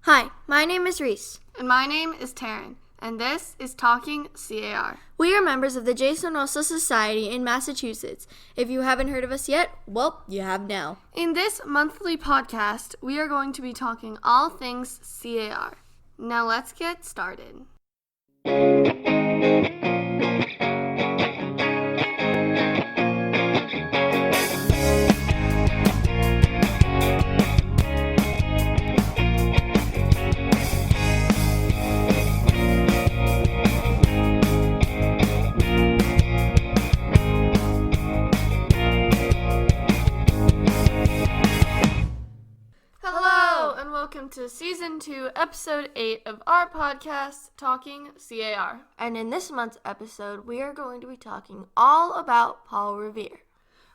Hi, my name is Reese. And my name is Taryn, and this is Talking CAR. We are members of the Jason Russell Society in Massachusetts. If you haven't heard of us yet, well, you have now. In this monthly podcast, we are going to be talking all things CAR. Now let's get started. Welcome to Season 2, Episode 8 of our podcast, Talking CAR. And in this month's episode, we are going to be talking all about Paul Revere.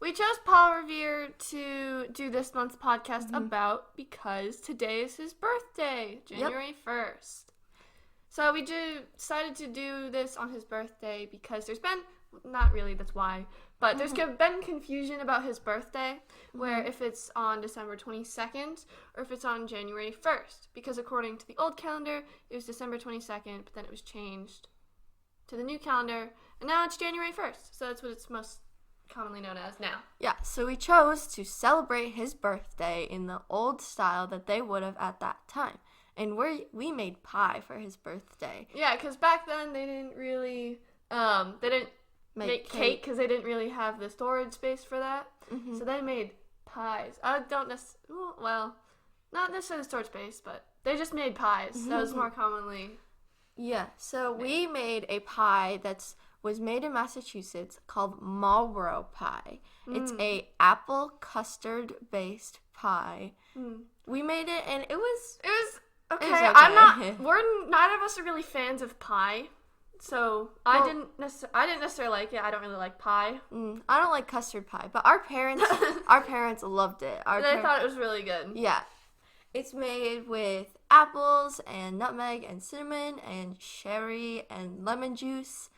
We chose Paul Revere to do this month's podcast about because today is his birthday, January 1st. So we decided to do this on his birthday because there's been, not really, that's why, but there's been confusion about his birthday, where if it's on December 22nd or if it's on January 1st, because according to the old calendar, it was December 22nd, but then it was changed to the new calendar, and now it's January 1st, so that's what it's most commonly known as now. Yeah, so we chose to celebrate his birthday in the old style that they would have at that time, and we made pie for his birthday. Yeah, because back then they didn't really, they didn't make cake because they didn't really have the storage space for that. So they made pies. Not necessarily storage space, but they just made pies. That was more commonly. Yeah, so we made a pie was made in Massachusetts called Marlboro pie. It's a apple custard based pie. We made it and it was okay. okay. Neither of us are really fans of pie. So I didn't necessarily like it. I don't really like pie. I don't like custard pie, but our parents loved it. They thought it was really good. Yeah, it's made with apples and nutmeg and cinnamon and sherry and lemon juice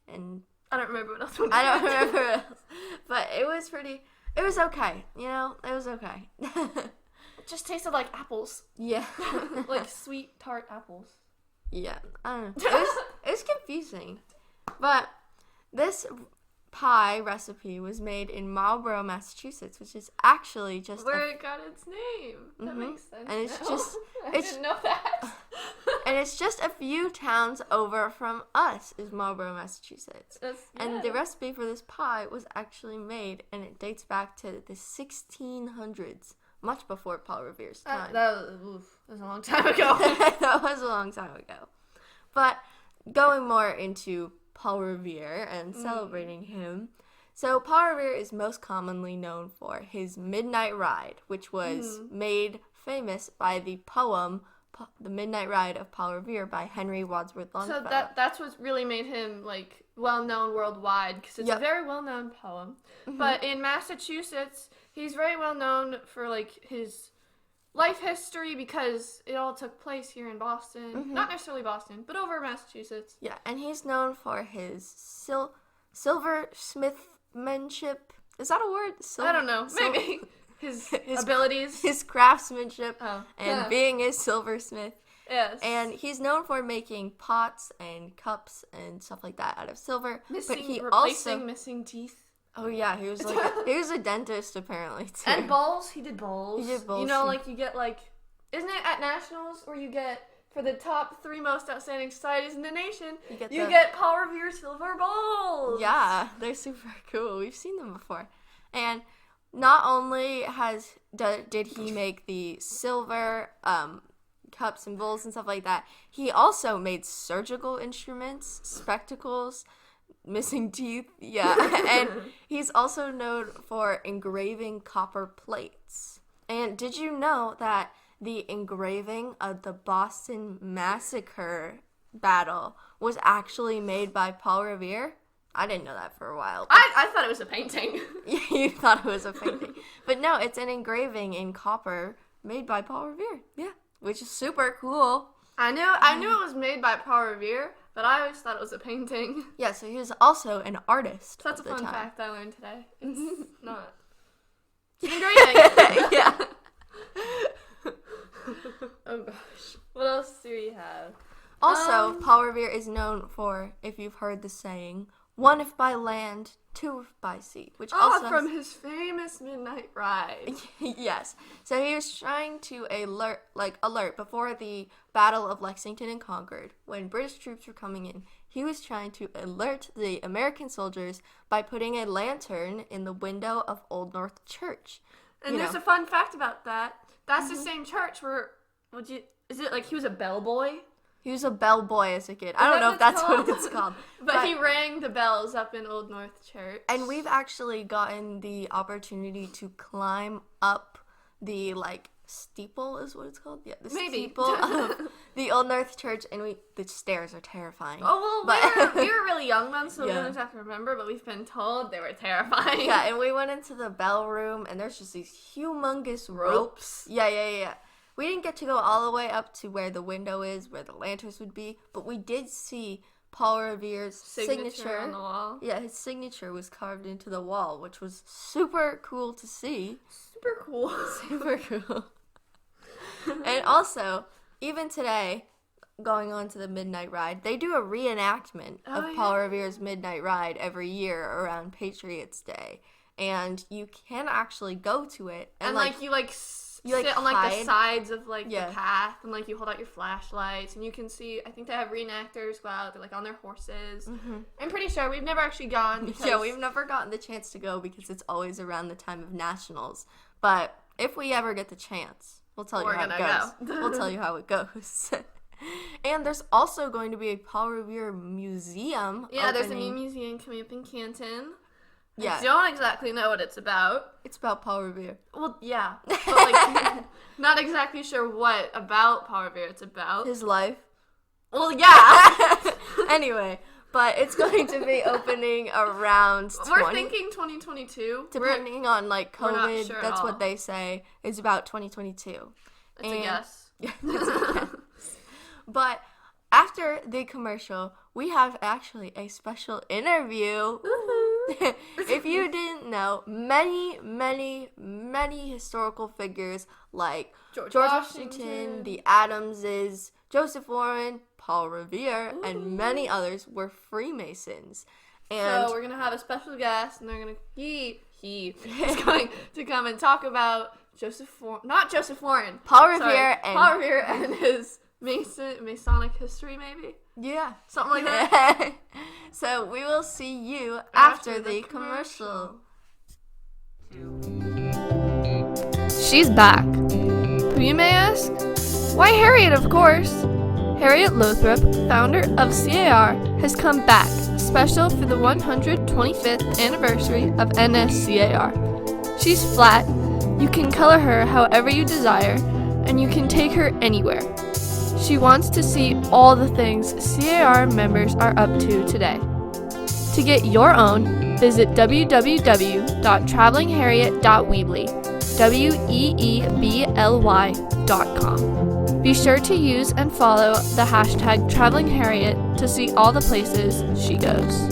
and I don't remember what else. I don't remember what else, but it was pretty. It was okay. It was okay. It just tasted like apples. Yeah, like sweet tart apples. Yeah, I don't know. It was confusing. But this pie recipe was made in Marlboro, Massachusetts, which is actually just where it got its name. That makes sense. And it's I didn't know that. And it's just a few towns over from us is Marlboro, Massachusetts. And the recipe for this pie was actually made, and it dates back to the 1600s. Much before Paul Revere's time. That was a long time ago. That was a long time ago. But going more into Paul Revere and celebrating him. So Paul Revere is most commonly known for his Midnight Ride, which was made famous by the poem The Midnight Ride of Paul Revere by Henry Wadsworth Longfellow. So that's what really made him well-known worldwide, because it's a very well-known poem. But in Massachusetts, he's very well-known for his life history because it all took place here in Boston. Not necessarily Boston, but over Massachusetts. Yeah, and he's known for his silversmithmanship. Is that a word? I don't know. Maybe. His abilities. His craftsmanship and being a silversmith. Yes. And he's known for making pots and cups and stuff like that out of silver. Replacing missing teeth. Oh yeah, he was a dentist apparently too. And bowls. He did bowls. You get, isn't it at nationals where you get, for the top 3 most outstanding societies in the nation, you get Paul Revere silver bowls. Yeah, they're super cool. We've seen them before. And not only did he make the silver cups and bowls and stuff like that, he also made surgical instruments, spectacles, missing teeth, and he's also known for engraving copper plates. And did you know that the engraving of the Boston Massacre battle was actually made by Paul Revere? I didn't know that for a while. I thought it was a painting. You thought it was a painting. But no, it's an engraving in copper made by Paul Revere. Yeah, which is super cool. I knew it was made by Paul Revere, but I always thought it was a painting. Yeah, so he was also an artist. So that's a fun time. fact I learned today. It's not. It's engraving. Yeah. Oh gosh. Also, Paul Revere is known for, if you've heard the saying, one if by land, two if by sea, which also from his famous midnight ride. Yes. So he was trying to alert before the Battle of Lexington and Concord, when British troops were coming in. He was trying to alert the American soldiers by putting a lantern in the window of Old North Church. And there's a fun fact about that. That's the same church where is it like he was a bellboy? He was a bellboy as a kid. I don't know if that's what it's called. But he rang the bells up in Old North Church. And we've actually gotten the opportunity to climb up the, steeple is what it's called? Yeah, the steeple of the Old North Church, and the stairs are terrifying. Oh, well, we were really young then, so we don't exactly remember, but we've been told they were terrifying. Yeah, and we went into the bell room, and there's just these humongous ropes. Yeah. We didn't get to go all the way up to where the window is, where the lanterns would be, but we did see Paul Revere's signature on the wall. Yeah, his signature was carved into the wall, which was super cool to see. Super cool. Super cool. And also, even today, going on to the Midnight Ride, they do a reenactment of Paul Revere's Midnight Ride every year around Patriots Day. And you can actually go to it. And you sit on the sides of the path, and you hold out your flashlights, and you can see. I think they have reenactors go out. They're on their horses. Mm-hmm. I'm pretty sure we've never actually gone. Yeah, we've never gotten the chance to go because it's always around the time of nationals. But if we ever get the chance, we'll tell you how it goes. We'll tell you how it goes. And there's also going to be a Paul Revere museum. Yeah, there's a new museum coming up in Canton. Yeah. I don't exactly know what it's about. It's about Paul Revere. Well, yeah. But, not exactly sure what about Paul Revere it's about. His life. Well, yeah. Anyway, but it's going to be opening around We're thinking 2022. Depending on, COVID, sure that's what they say. It's about 2022. It's a guess. Yeah, it's a guess. But after the commercial, we have actually a special interview. Woohoo! If you didn't know, many, many, many historical figures like George Washington, the Adamses, Joseph Warren, Paul Revere, and many others were Freemasons. And so we're going to have a special guest, and they're going to he is going to come and talk about not Joseph Warren. Paul Revere and his Masonic history, maybe? Yeah. Something like that. So we will see you after the commercial. She's back. Who, you may ask? Why, Harriet, of course. Harriet Lothrop, founder of CAR, has come back, special for the 125th anniversary of NSCAR. She's flat. You can color her however you desire, and you can take her anywhere. She wants to see all the things CAR members are up to today. To get your own, visit www.travelingharriet.weebly.com. Be sure to use and follow the hashtag TravelingHarriet to see all the places she goes.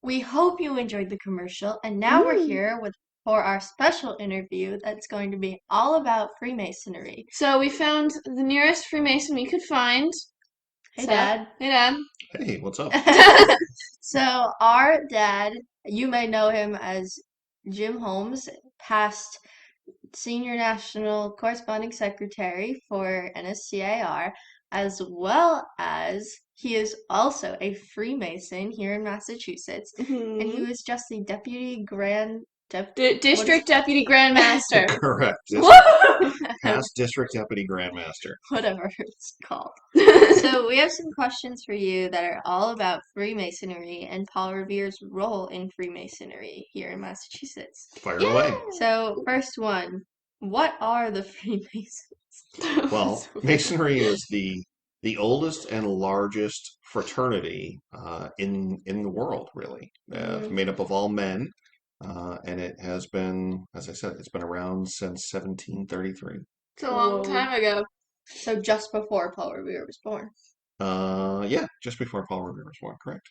We hope you enjoyed the commercial, and now we're here for our special interview that's going to be all about Freemasonry. So we found the nearest Freemason we could find. Hey, Dad. Hey, Dad. Hey, what's up? So our dad, you may know him as Jim Holmes, past Senior National Corresponding Secretary for NSCAR, as well as he is also a Freemason here in Massachusetts, and he was just the District Deputy Grand Master. Correct. Past District Deputy Grand Master. Whatever it's called. So we have some questions for you that are all about Freemasonry and Paul Revere's role in Freemasonry here in Massachusetts. Fire away. So first one, what are the Freemasons? Well, Masonry is the oldest and largest fraternity in the world, really. Made up of all men. And it has been, as I said, it's been around since 1733. It's a long time ago. So just before Paul Revere was born. Yeah, just before Paul Revere was born, correct.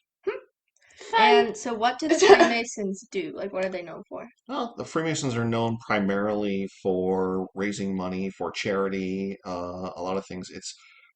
And so what do the Freemasons do? What are they known for? Well, the Freemasons are known primarily for raising money for charity, a lot of things.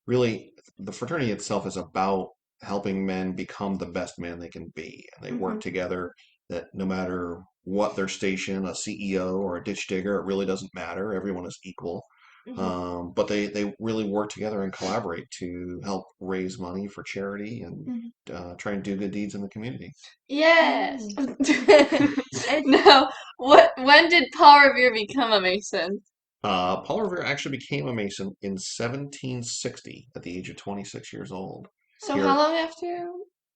really the fraternity itself is about helping men become the best man they can be. And they work Mhm. together that no matter what their station, a CEO or a ditch digger, it really doesn't matter. Everyone is equal. Mhm. But they really work together and collaborate to help raise money for charity and Mhm. try and do good deeds in the community. Yes. Mm. And Now, when did Paul Revere become a Mason? Paul Revere actually became a Mason in 1760 at the age of 26 years old. So how Here, long after?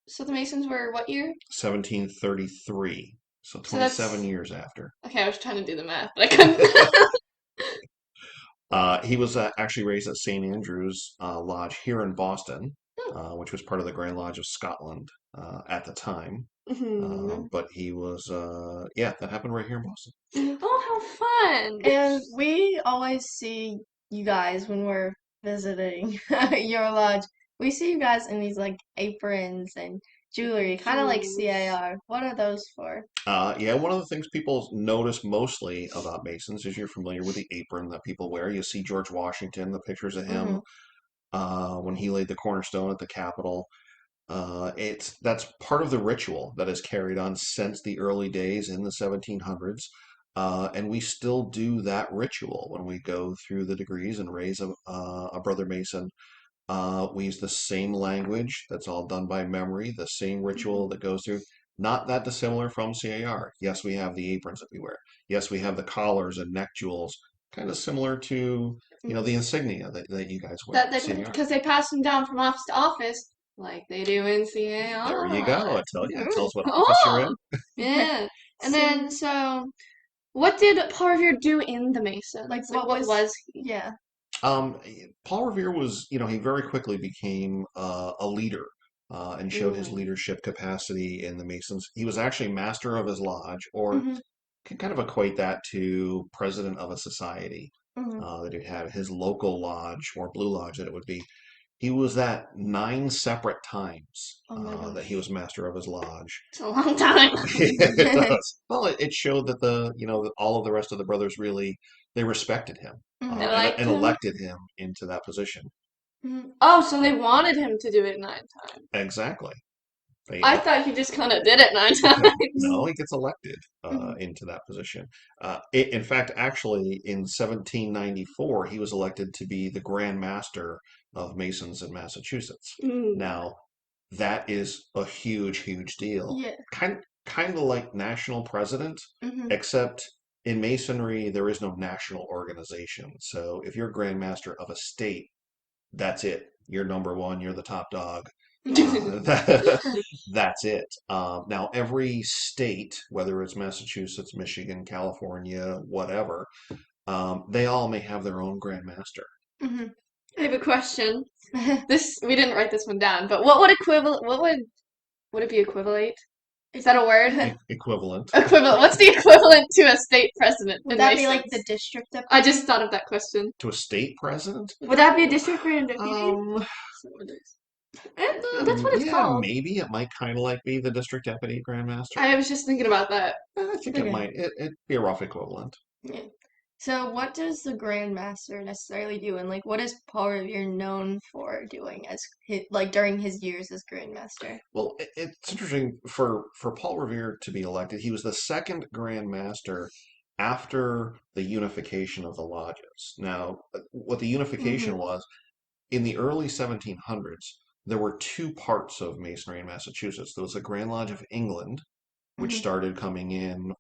So the Masons were what year? 1733, so So 27 that's years after. okay. I was trying to do the math, but I couldn't. He was actually raised at St. Andrew's Lodge here in Boston, which was part of the Grand Lodge of Scotland at the time. Mhm. But he was, yeah, that happened right here in Boston. Oh, how fun! and we always see you guys when we're visiting your lodge. We see you guys in these like aprons and jewelry, kind of like Jewels. CAR. What are those for? Yeah, one of the things people notice mostly about Masons is you're familiar with the apron that people wear. You see George Washington, the pictures of him Mhm. when he laid the cornerstone at the Capitol. That's part of the ritual that has carried on since the early days in the 1700s. And we still do that ritual when we go through the degrees and raise a brother Mason. We use the same language that's all done by memory, the same ritual Mhm. that goes through. Not that dissimilar from CAR. Yes, we have the aprons that we wear. Yes, we have the collars and neck jewels, kind of similar to, the insignia that you guys wear That at they CAR. because they pass them down from office to office like they do in There you go. CAR. It tells what office you're Oh, in. yeah. And So, then so, what did Paul Revere do in the Masons? like, Like, what what was? was he? Yeah. Um, Paul Revere was, he very quickly became a leader and showed his Mm. leadership capacity in the Masons. He was actually master of his lodge, or Mhm. can kind of equate that to president of a society Mhm. that he had, his local lodge or Blue Lodge that it would be. He was that 9 separate times Oh my that he gosh. was master of his lodge. It's a long time. It does. Well, it showed that that all of the rest of the brothers really they respected him They Mhm. liked and him. elected him into that position. Mhm. Oh, so they wanted him to do it 9 times. Exactly. They I thought he just kind of did it 9 times. no, he gets elected Mhm. into that position. In fact, actually, in 1794, he was elected to be the Grand Master of Masons in Massachusetts. Mm. Now, that is a huge, huge deal. Yeah. Kind of like national president, Mhm. except in Masonry, there is no national organization. So if you're Grand Master of a state, that's it. You're number one. You're the top dog. Mhm. That's it. Now, every state, whether it's Massachusetts, Michigan, California, whatever, they all may have their own Grand Master. Mhm. I have a question. This we didn't write this one down, but what would equivalent? What would it be equivalent? Is that a word? Equivalent Equivalent. What's the equivalent to a state president Would in that be like the Masons? district I deputy? just thought of that question. to a state president. Would that be a district grand deputy? Um, That's what it's yeah, called. maybe it might kind of like be the district deputy Grand Master. I was just thinking about that. I think it Okay. might. It'd be a rough equivalent. Yeah. So, what does the Grand Master necessarily do, and like, what is Paul Revere known for doing as like during his years as Grand Master? Well, it's interesting for Paul Revere to be elected. He was the second Grand Master after the unification of the lodges. Now, what the unification Mhm. was in the early 1700s, there were two parts of Masonry in Massachusetts. There was the Grand Lodge of England, which Mhm. started coming in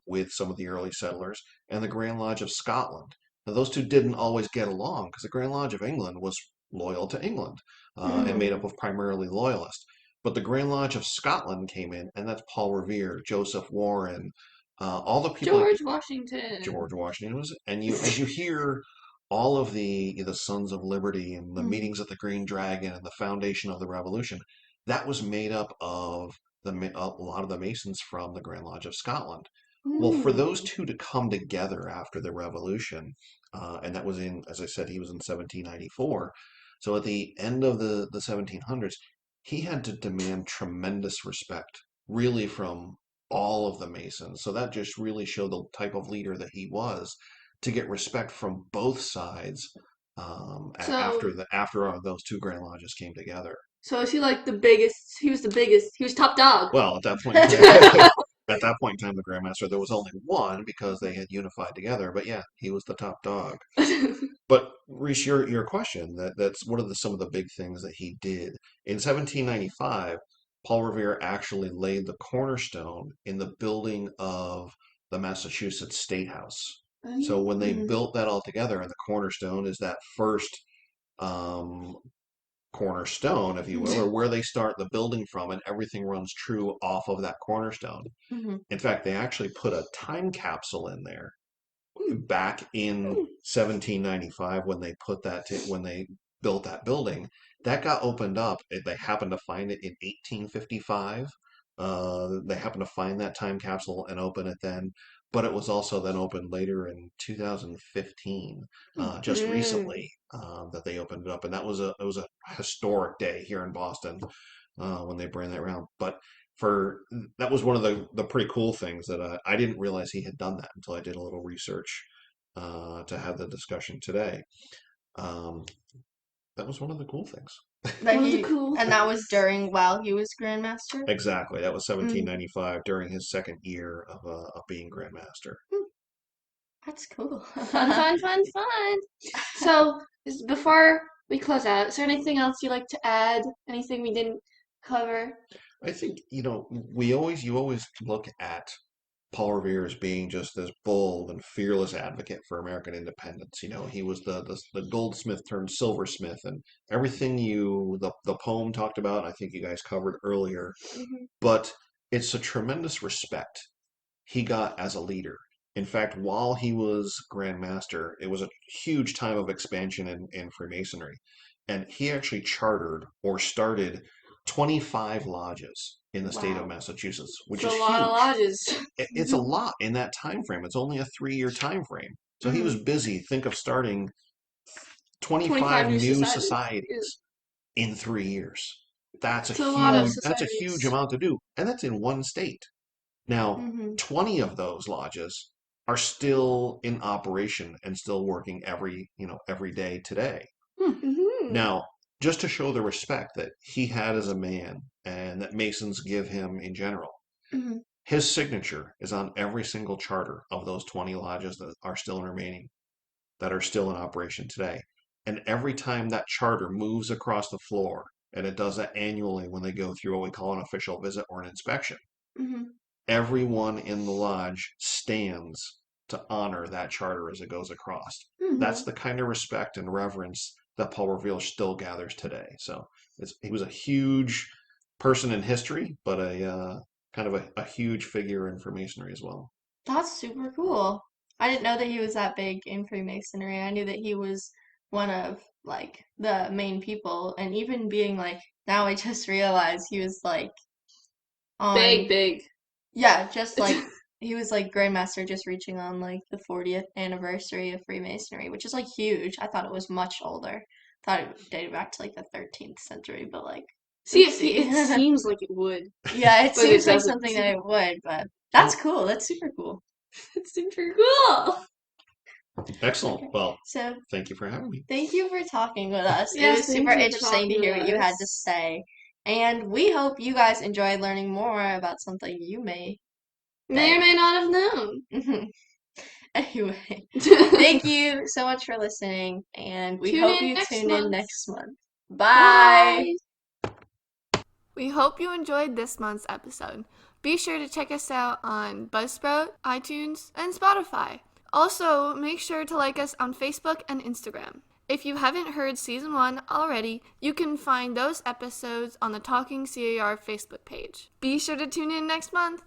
with some of the early settlers, and the Grand Lodge of Scotland. Now, those two didn't always get along because the Grand Lodge of England was loyal to England and Mhm. made up of primarily loyalists. But the Grand Lodge of Scotland came in, and that's Paul Revere, Joseph Warren, all the people George Washington. George Washington was, and as you hear all of the Sons of Liberty and the Mhm. meetings at the Green Dragon and the foundation of the Revolution, that was made up of a lot of the Masons from the Grand Lodge of Scotland. Well, for those Hmm. two to come together after the Revolution, and that was as I said, he was in 1794. So at the end of the 1700s, he had to demand tremendous respect, really from all of the Masons. So that just really showed the type of leader that he was to get respect from both sides after those two Grand Lodges came together. So is he like the biggest? He was the biggest. He was top dog. Well, at that point in time, at that point in time, the Grandmaster, there was only one because they had unified together. But yeah, he was the top dog. But Reese, your question that's one of some of the big things that he did in 1795. Paul Revere actually laid the cornerstone in the building of the Massachusetts State House. So when they built that all together, and the cornerstone is that first um, cornerstone, if you will, or where they start the building from, and everything runs true off of that cornerstone. In fact, they actually put a time capsule in there back in 1795 when they when they built that building. That got opened up. They happened to find it in 1855. They happened to find that time capsule and open it then. But it was also then opened later in 2015, just recently, that they opened it up, and it was a historic day here in Boston when they bring that around. But that was one of the pretty cool things that I didn't realize he had done that until I did a little research to have the discussion today. Um, that was one of the cool things. And that was while he was Grandmaster? Exactly. That was 1795 during his second year of being Grandmaster. That's cool. Fun. So, before we close out, is there anything else you'd like to add? Anything we didn't cover? I think, you always look at Paul Revere as being just this bold and fearless advocate for American independence. He was the goldsmith turned silversmith, and everything the poem talked about, I think you guys covered earlier. But it's a tremendous respect he got as a leader. In fact, while he was Grand Master, it was a huge time of expansion in Freemasonry. And he actually chartered or started 25 lodges in the state of Massachusetts, which is a lot huge. Of lodges. It's a lot in that time frame. It's only a 3-year time frame. So he was busy. Think of starting 25 new societies in 3 years. That's a huge amount to do. And that's in one state. Now, 20 of those lodges are still in operation and still working every day today. Now, just to show the respect that he had as a man and that Masons give him in general, his signature is on every single charter of those 20 lodges that are still remaining, that are still in operation today. And every time that charter moves across the floor, and it does that annually when they go through what we call an official visit or an inspection, everyone in the lodge stands to honor that charter as it goes across. That's the kind of respect and reverence that Paul Revere still gathers today. So he was a huge person in history, but a kind of a huge figure in Freemasonry as well. That's super cool. I didn't know that he was that big in Freemasonry. I knew that he was one of the main people, and even being now I just realized he was on big. Yeah, just he was Grandmaster, just reaching on the 40th anniversary of Freemasonry, which is huge. I thought it was much older. Thought it dated back to the 13th century, but see, it seems like it would. Yeah, it seems like something that it would, but that's cool. That's super cool. It's super cool. Excellent. Okay. Well, thank you for having me. Thank you for talking with us. It was super interesting to hear what you had to say. And we hope you guys enjoyed learning more about something you may or may not have known. Anyway, thank you so much for listening, and we hope you tune in next month. Bye! We hope you enjoyed this month's episode. Be sure to check us out on Buzzsprout, iTunes, and Spotify. Also, make sure to like us on Facebook and Instagram. If you haven't heard Season 1 already, you can find those episodes on the Talking CAR Facebook page. Be sure to tune in next month.